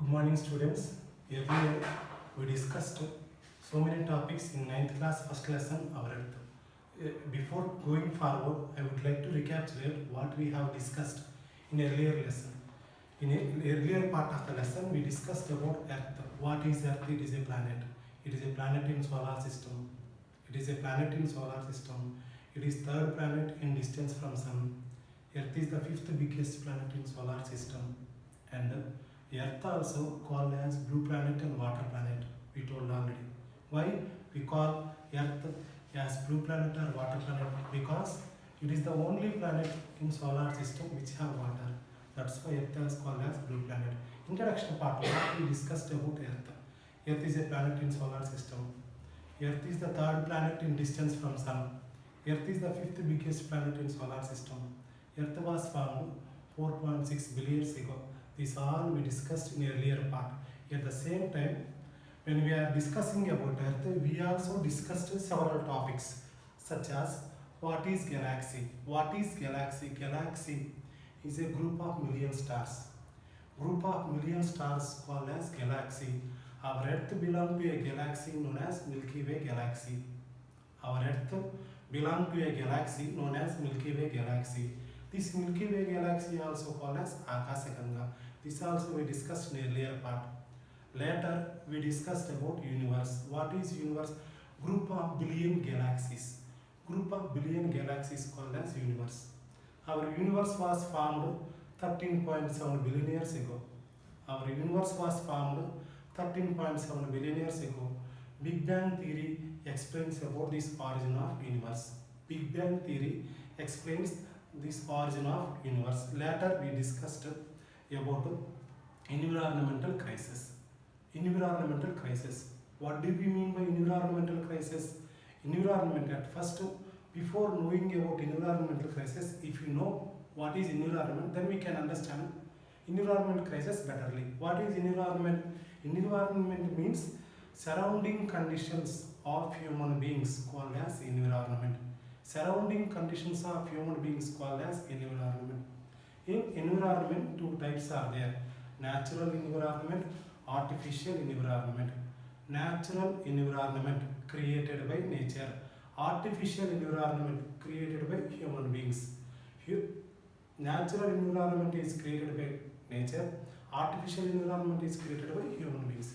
Good morning, students. Earlier, we discussed so many topics in ninth class first lesson, our Earth. Before going forward, I would like to recapitulate what we have discussed in earlier lesson. In an earlier part of the lesson, we discussed about Earth. What is Earth? It is a planet. It is a planet in solar system. It is a planet in solar system. It is third planet in distance from Sun. Earth is the fifth biggest planet in solar system. And Earth also called as blue planet and water planet. We told already. Why we call Earth as blue planet or water planet? Because it is the only planet in solar system which have water. That's why Earth is called as blue planet. Introduction part 1 we discussed about Earth. Earth is a planet in solar system. Earth is the third planet in distance from Sun. Earth is the fifth biggest planet in solar system. Earth was formed 4.6 billion years ago. This all we discussed in earlier part. At the same time, when we are discussing about Earth, we also discussed several topics such as what is galaxy? What is galaxy? Galaxy is a group of million stars. Group of million stars called as galaxy. Our Earth belongs to a galaxy known as Milky Way galaxy. Our Earth belongs to a galaxy known as Milky Way galaxy. This Milky Way galaxy also called as Akashaganga. This also we discussed in earlier part. Later we discussed about universe. What is universe? Group of billion galaxies. Group of billion galaxies called as universe. Our universe was formed 13.7 billion years ago. Our universe was formed 13.7 billion years ago. Big Bang theory explains about this origin of universe. Big Bang theory explains this origin of universe. Later we discussed about environmental crisis. Environmental crisis. What do we mean by environmental crisis? Environment at first, before knowing about environmental crisis, if you know what is environment, then we can understand environment crisis betterly. What is environment? Environment means surrounding conditions of human beings called as environment. Surrounding conditions of human beings called as environment. In environment, two types are there: natural environment, artificial environment. Natural environment created by nature, artificial environment created by human beings. Natural environment is created by nature, artificial environment is created by human beings.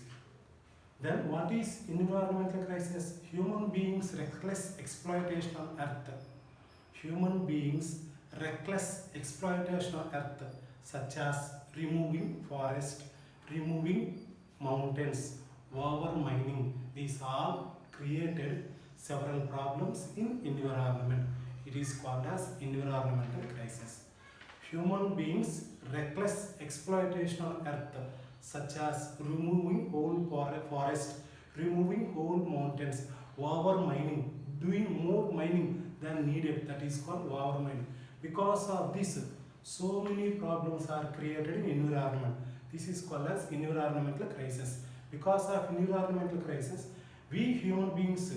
Then what is environmental crisis? Human beings reckless exploitation on earth. Human beings reckless exploitation of earth, such as removing forest, removing mountains, over mining. These all created several problems in environment. It is called as environmental crisis. Human beings reckless exploitation of earth, such as removing whole forest, removing whole mountains, over mining, doing more mining than needed, that is called over mining. Because of this, so many problems are created in environment. This is called as environmental crisis. Because of environmental crisis, we human beings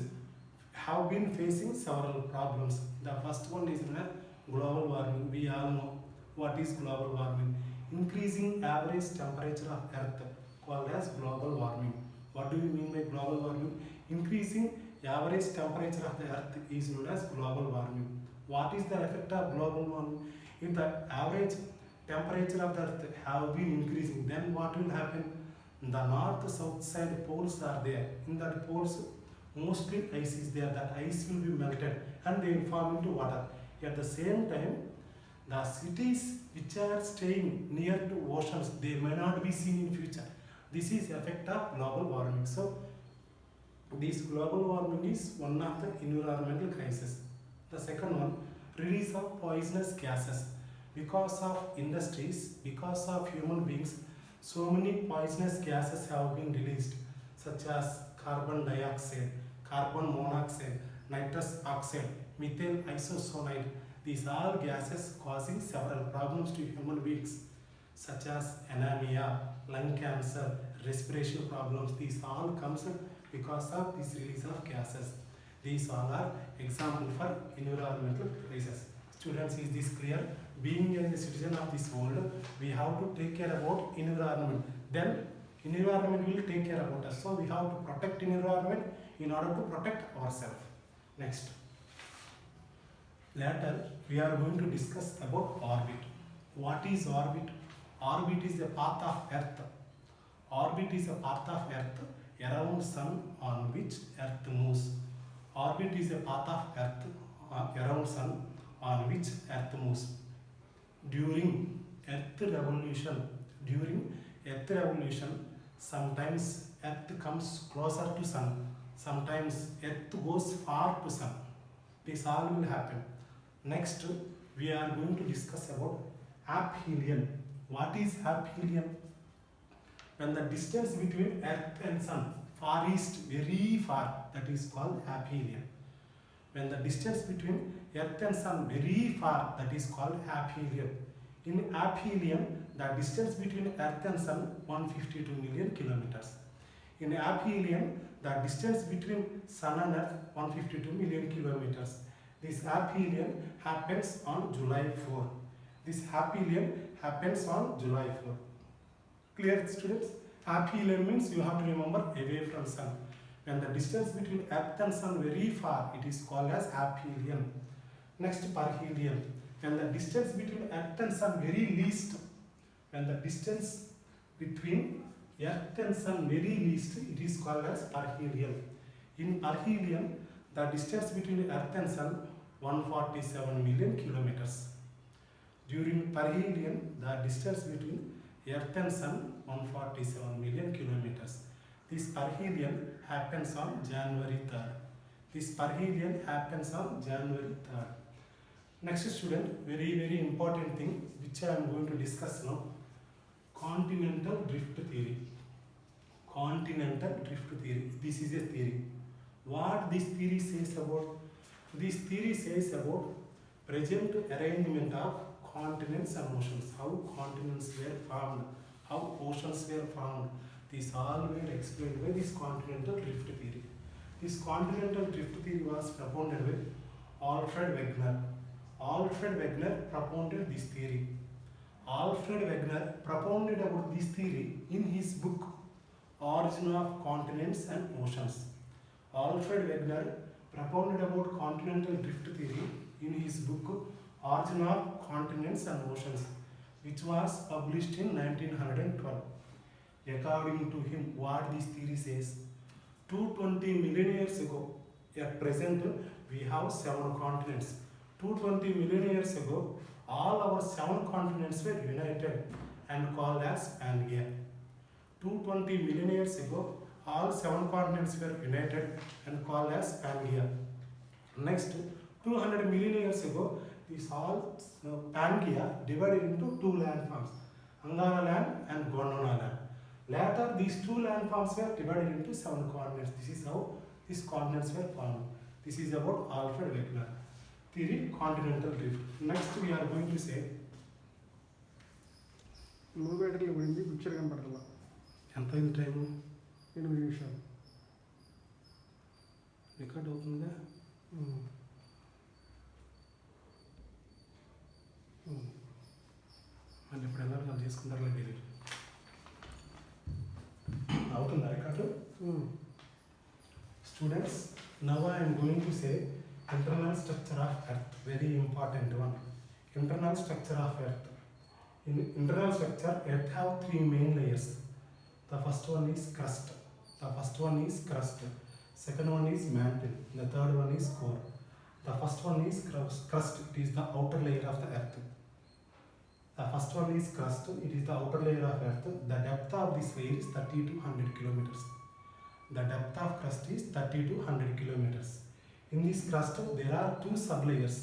have been facing several problems. The first one is global warming. We all know what is global warming. Increasing average temperature of earth called as global warming. What do we mean by global warming? Increasing average temperature of the earth is known as global warming. What is the effect of global warming? If the average temperature of the earth have been increasing, then what will happen? The north-south side poles are there. In that poles, mostly ice is there. That ice will be melted and they will form into water. At the same time, the cities which are staying near to oceans, they may not be seen in future. This is effect of global warming. So, this global warming is one of the environmental crisis. The second one, release of poisonous gases. Because of industries, because of human beings, so many poisonous gases have been released, such as carbon dioxide, carbon monoxide, nitrous oxide, methyl isocyanide. These are gases causing several problems to human beings, such as anemia, lung cancer, respiration problems. These all comes because of this release of gases. These all are example for environmental crisis. Students, is this clear? Being a citizen of this world, we have to take care about environment. Then Environment will take care about us. So we have to protect environment in order to protect ourselves. Next. Later, we are going to discuss about orbit. What is orbit? Orbit is a path of Earth. Orbit is a path of Earth around Sun on which Earth moves. Orbit is a path of Earth around Sun on which Earth moves. During Earth revolution, sometimes Earth comes closer to Sun, sometimes Earth goes far to Sun. This all will happen. Next, we are going to discuss about aphelion. What is aphelion? When the distance between Earth and Sun far east, very far, that is called aphelion. When the distance between Earth and Sun very far, that is called aphelion. In aphelion, the distance between Earth and Sun 152 million kilometers. In aphelion, the distance between Sun and Earth 152 million kilometers. This aphelion happens on July 4. This aphelion happens on July 4. Clear, students? Aphelion means you have to remember away from Sun. When the distance between Earth and Sun very far, it is called as aphelion. Next, perihelion. When the distance between Earth and Sun very least, when the distance between Earth and Sun very least, it is called as perihelion. In perihelion, the distance between Earth and Sun 147 million kilometers. During perihelion, the distance between Earth and Sun 147 million kilometers. This perihelion happens on January 3rd. This perihelion happens on January 3rd. Next, student, very important thing which I am going to discuss now. Continental drift theory. Continental drift theory. This is a theory. What this theory says about? This theory says about present arrangement of continents and oceans. How continents were formed, how oceans were formed. These all were explained by this continental drift theory. This continental drift theory was propounded by Alfred Wegener. Alfred Wegener propounded this theory. Alfred Wegener propounded about this theory in his book Origin of Continents and Oceans. Alfred Wegener propounded about continental drift theory in his book Origin of Continents and Oceans, which was published in 1912. According to him, what this theory says, 220 million years ago, at present we have 7 continents. 220 million years ago, all our 7 continents were united and called as Pangaea. 220 million years ago, all 7 continents were united and called as Pangaea. Next, 200 million years ago, these all Pangaea divided into 2 landforms, Angara land and Gondwana land. Later, these 2 landforms were divided into 7 continents. This is how these continents were formed. This is about Alfred Wegener theory, continental drift. Next, we are going to say మూవేటర్ల గురించి picture కనపడాల ఎంత అయింది time 8 నిమిషాలు record అవుతుందిగా మళ్ళీ ఇప్పుడు ఎలా వాళ్ళు చేసుకుంటారో తెలియదు అవుతుందా record students now I am going to say internal structure of earth, very important one. Internal structure of earth. In internal structure, earth have 3 main layers. The first one is crust. Second one is mantle. The third one is core. The first one is crust. It is the outer layer of the earth. The first one is crust. It is the outer layer of earth. The depth of this layer is 30 to 100 kilometers. The depth of crust is 30 to 100 kilometers. In this crust, there are 2 sublayers.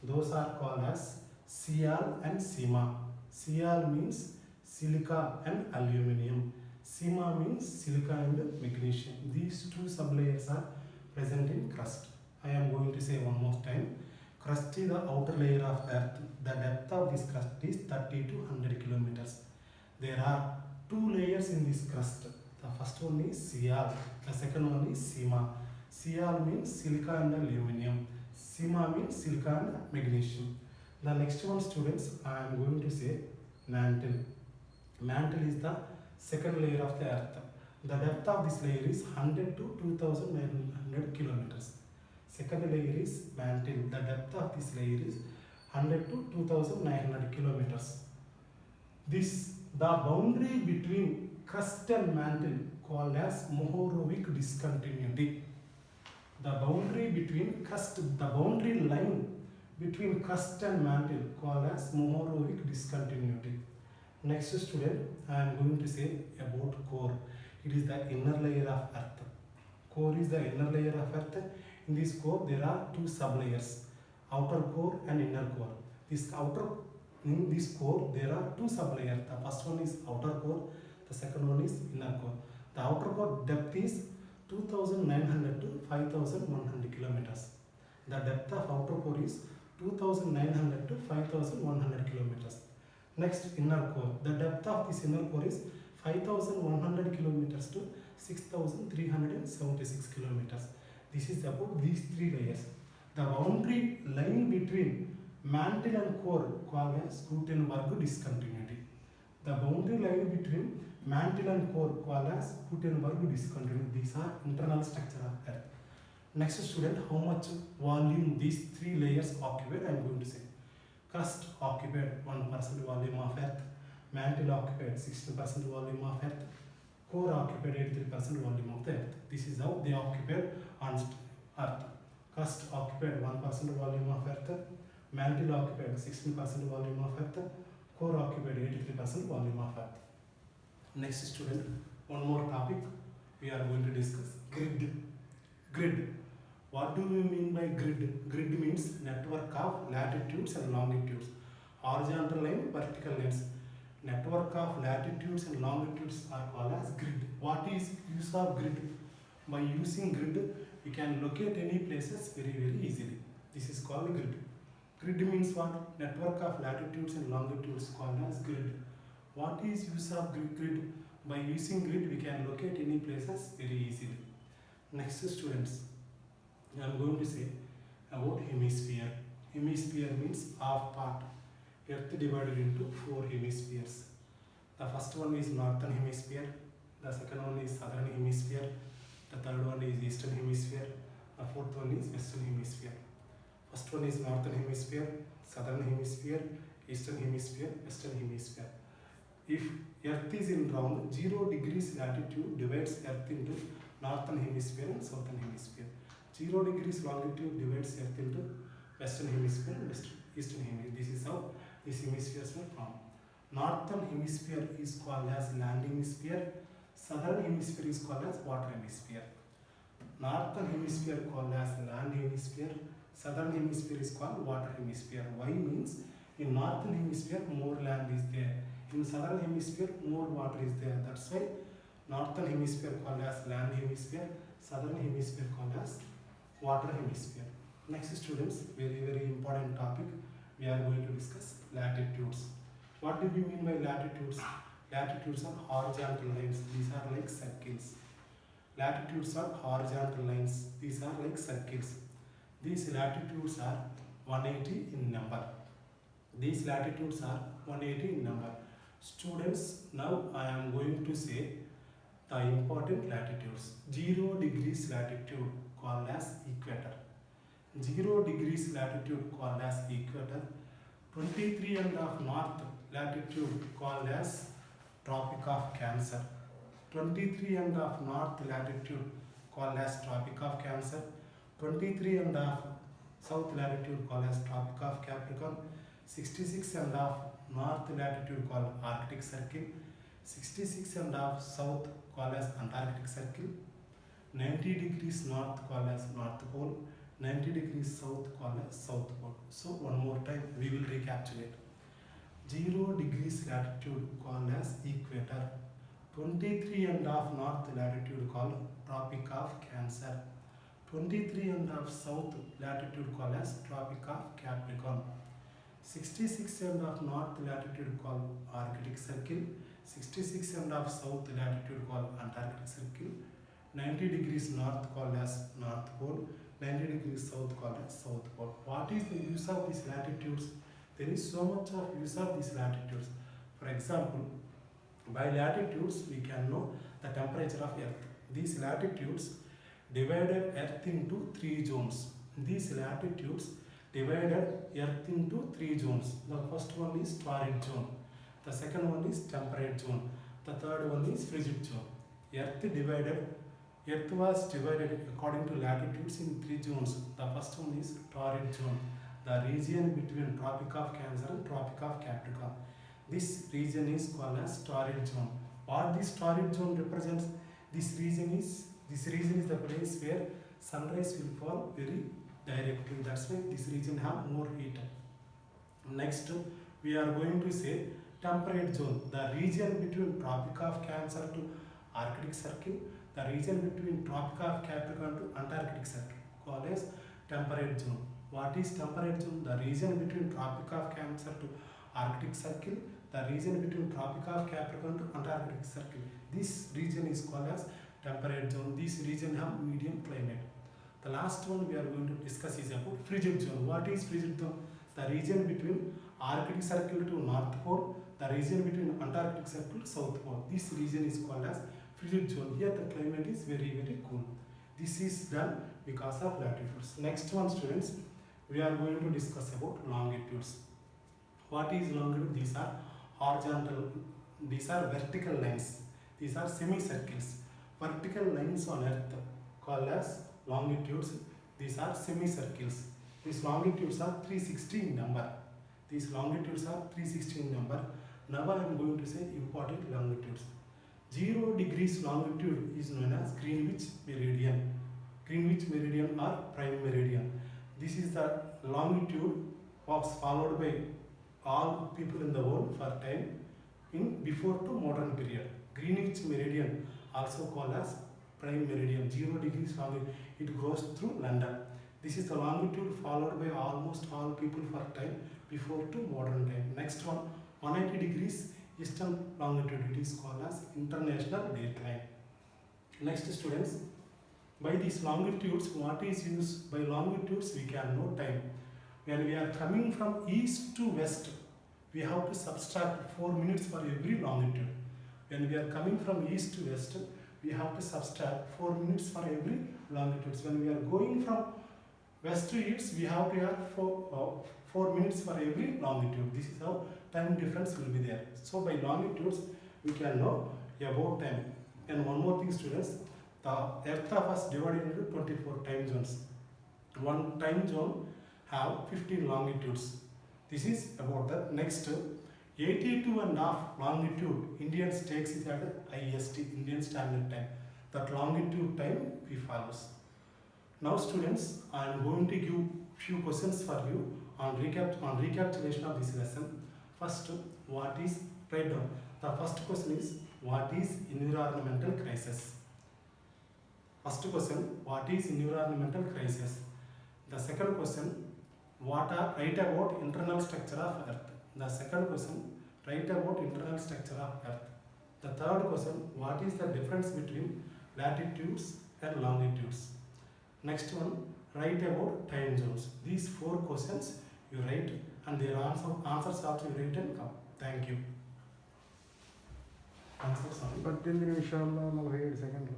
Those are called as Sial and Sima. Sial means silica and aluminium. Sima means silica and magnesium. These 2 sublayers are present in crust. I am going to say one more time. Crust is the outer layer of earth. The depth of this crust is 30 to 100 kilometers. There are 2 layers in this crust. The first one is Sial, the second one is Sima. Sial means silica and aluminium. Sima means silica and magnesium. The next one, students, I am going to say mantle. Mantle is the second layer of the earth. The depth of this layer is 100 to 2900 kilometers. Second layer is mantle. The depth of this layer is 100 to 2900 kilometers. The boundary between crust and mantle called as Mohorovic discontinuity. The boundary line between crust and mantle called as Mohorovic discontinuity. Next student, I am going to say about core. It is the inner layer of earth. Core is the inner layer of earth. In this core there are two sublayers, outer core and inner core. In this core there are two sublayers. The first one is outer core, the second one is inner core. The outer core depth is 2900 to 5100 kilometers. The depth of outer core is 2900 to 5100 kilometers. Next, inner core. The depth of this inner core is 5100 kilometers to 6376 kilometers. This is about these three layers. The boundary line between mantle and core called as Gutenberg discontinuity. The boundary line between mantle and core called as Gutenberg discontinuity. These are internal structure of earth. Next student, how much volume these three layers occupied? I am going to say. Crust occupied 1% volume of earth, mantle occupied 60% volume of earth, core occupied 83% volume of the earth. This is how they occupied on earth. Crust occupied 1% volume of earth, mantle occupied 16% volume of earth, core occupied 83% volume of earth. Next student, one more topic we are going to discuss. Grid. What do we mean by grid? Grid means network of latitudes and longitudes. Horizontal line, vertical lines. Network of latitudes and longitudes are called as grid. What is use of grid? By using grid, we can locate any places very easily. This is called grid. Grid means what? Network of latitudes and longitudes called as grid. What is use of grid? By using grid, we can locate any places very easily. Next students, I am going to say about hemisphere. Hemisphere means half part. Earth divided into 4 hemispheres. The first one is northern hemisphere. The second one is southern hemisphere. The third one is eastern hemisphere. The fourth one is western hemisphere. First one is northern hemisphere, southern hemisphere, eastern hemisphere, western hemisphere. If Earth is in round, 0 degrees latitude divides Earth into northern hemisphere and southern hemisphere. 0 degrees longitude divides Earth into western hemisphere and eastern hemisphere. This is how these hemispheres were formed. Northern hemisphere is called as land hemisphere. Southern hemisphere is called as water hemisphere. Northern hemisphere called as land hemisphere. Southern hemisphere is called water hemisphere. Why means in northern hemisphere more land is there. In southern hemisphere more water is there. That's why northern hemisphere called as land hemisphere. Southern hemisphere called as water hemisphere. Next students, very important topic. We are going to discuss latitudes. What do we mean by latitudes? Latitudes are horizontal lines. These are like circles. Latitudes are horizontal lines. These are like circles. These latitudes are 180 in number. These latitudes are 180 in number. Students, now I am going to say the important latitudes. 0 degrees latitude called as equator. 0 degrees latitude called as equator. 23.5 north latitude called as Tropic of Cancer. 23.5 north latitude called as Tropic of Cancer. 23.5 south latitude called as Tropic of Capricorn. 66.5 north latitude called Arctic Circle. 66.5 south called as Antarctic Circle. 90 degrees north called as North Pole. 90 degrees south called as South Pole. So one more time we will recapitulate. 0 degrees latitude called as equator. 23.5 north latitude called Tropic of Cancer. 23.5 south latitude called as Tropic of Capricorn. 66.5 north latitude called Arctic Circle. 66.5 south latitude called Antarctic Circle. 90 degrees north called as North Pole. 90 degrees south called as South Pole. What is the use of these latitudes? There is so much of use of these latitudes. For For example, by latitudes we can know the temperature of Earth. These latitudes divided Earth into three zones. These latitudes divided Earth into three zones. The first one is torrid zone. The second one is temperate zone. The third one is frigid zone. Earth was divided according to latitudes in three zones. The first one is torrid zone, the region between Tropic of Cancer and Tropic of Capricorn. This region is called as torrid zone. What this torrid zone represents? This region is the place where sunrise will fall very directly. That's why this region have more heat. Next, we are going to say temperate zone, the region between Tropic of Cancer to Arctic Circle, the region between Tropic of Capricorn to Antarctic Circle, called as temperate zone. What is temperate zone? The region between Tropic of Cancer to Arctic Circle, the region between Tropic of Capricorn to Antarctic Circle. This region is called as temperate zone. This region have medium climate. The last one we are going to discuss is about frigid zone. What is frigid zone? The region between Arctic Circle to North Pole, the region between Antarctic Circle to South Pole. This region is called as frigid zone. Here the climate is very cool. This is done because of latitudes. Next one, students, we are going to discuss about longitudes. What is longitude? These are horizontal, these are vertical lines, these are semicircles. Vertical lines on Earth called as longitudes. These are semicircles. These longitudes are 360 in number. These longitudes are 360 in number. Now I am going to say important longitudes. 0 degrees longitude is known as Greenwich meridian. Greenwich meridian or prime meridian. This is the longitude was followed by all people in the world for time in before to modern period. Greenwich meridian, also called as prime meridian, 0 degrees longitude. It goes through London. This is the longitude followed by almost all people for time before to modern time. Next one, 180 degrees eastern longitude. It is called as international dateline. Next, students, by these longitudes, what is used? By longitudes we can know time. When we are coming from east to west, we have to subtract 4 minutes for every longitude. When we are coming from east to west, we have to subtract 4 minutes for every longitude. When we are going from west to east, we have to have 4 minutes for every longitude. This is how time difference will be there. So by longitudes, we can know about time. And one more thing, students, the Earth was divided into 24 time zones. One time zone have 15 longitudes. This is about the next 82.5 longitude. Indians takes it as IST, Indian Standard Time. That longitude time we follows. Now, students, I am going to give few questions for you on recapitulation of this lesson. First, what is write down? The first question is, what is environmental crisis? First question, what is environmental crisis? The second question, write about internal structure of Earth. The second question, write about internal structure of Earth. The third question, what is the difference between latitudes and longitudes? Next one, write about time zones. These 4 questions you write and their answers also you write and come. Thank you. Answers on 18 నిమిషాల 47 సెకండ్లు.